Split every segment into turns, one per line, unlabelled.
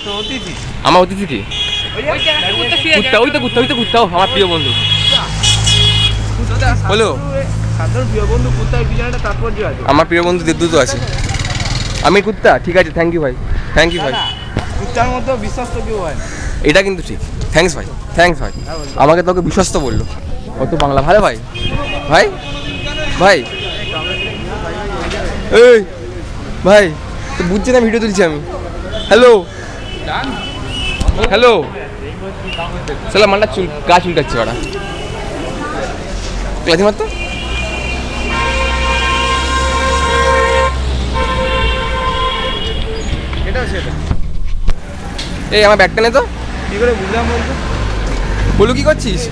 তো অতিথি।
আমার অতিথি কি? কুত্তা, ওই তো কুত্তা, আমার প্রিয় বন্ধু। বলো।
সাধারণ প্রিয় বন্ধু কুত্তার পিছনে একটা তাৎপর্য আছে।
আমার প্রিয় বন্ধু দেবদূত আছে। আমি কুত্তা, ঠিক আছে, থ্যাংক ইউ ভাই, থ্যাংক ইউ ভাই।
কুত্তার মতো বিশ্বস্ত কেউ হয় না।
এটা কিন্তু ঠিক। থ্যাঙ্কস ভাই, থ্যাঙ্কস ভাই। আমাকে তোকে বিশ্বস্ত বললো। কত বাংলা ভালো ভাই। ভাই ভাই এই ভাই, তো বুঝছি না, ভিডিও তুলছি আমি। হ্যালো হ্যালো, চলো মালটা চুল গা চুলকাচ্ছে ওরা। ক্লাসি মাত্র এই আমার ব্যাগটা নে তো।
কি করে বুঝলাম বলতো?
বলু কি করছিস?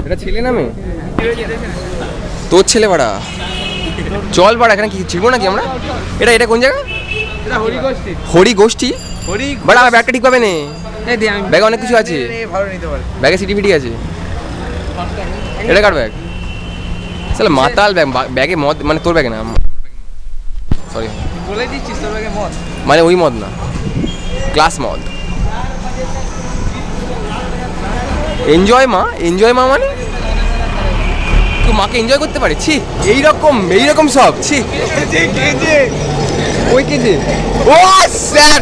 এটা ছেলে না মেয়ে? তোর ছেলে বাড়া। চল বাড়া, এখানে কি ছিড়বো নাকি আমরা? এটা কোন জায়গা?
এটা হরিগোষ্ঠী।
হরিগোষ্ঠী
হরি
বাড়া, আমার ব্যাগটা ঠিক পাবে নে।
এই দে আমি
ব্যাগে অনেক কিছু আছে।
ভালো নিতে পারে।
ব্যাগে সিটি ফিটি আছে। এটা কার ব্যাগ? চল মাতাল ব্যাগ, ব্যাগে মদ মানে তোর ব্যাগে না, সরি
বলে দিচ্ছিস তোর ব্যাগে মদ?
মানে ওই মদ না, ক্লাস মদ। এনজয় মা মানে তুই মাকে এনজয় করতে পারে? ছি, এইরকম সব, ছি।
কেজে
ওই কেজে ও স্যার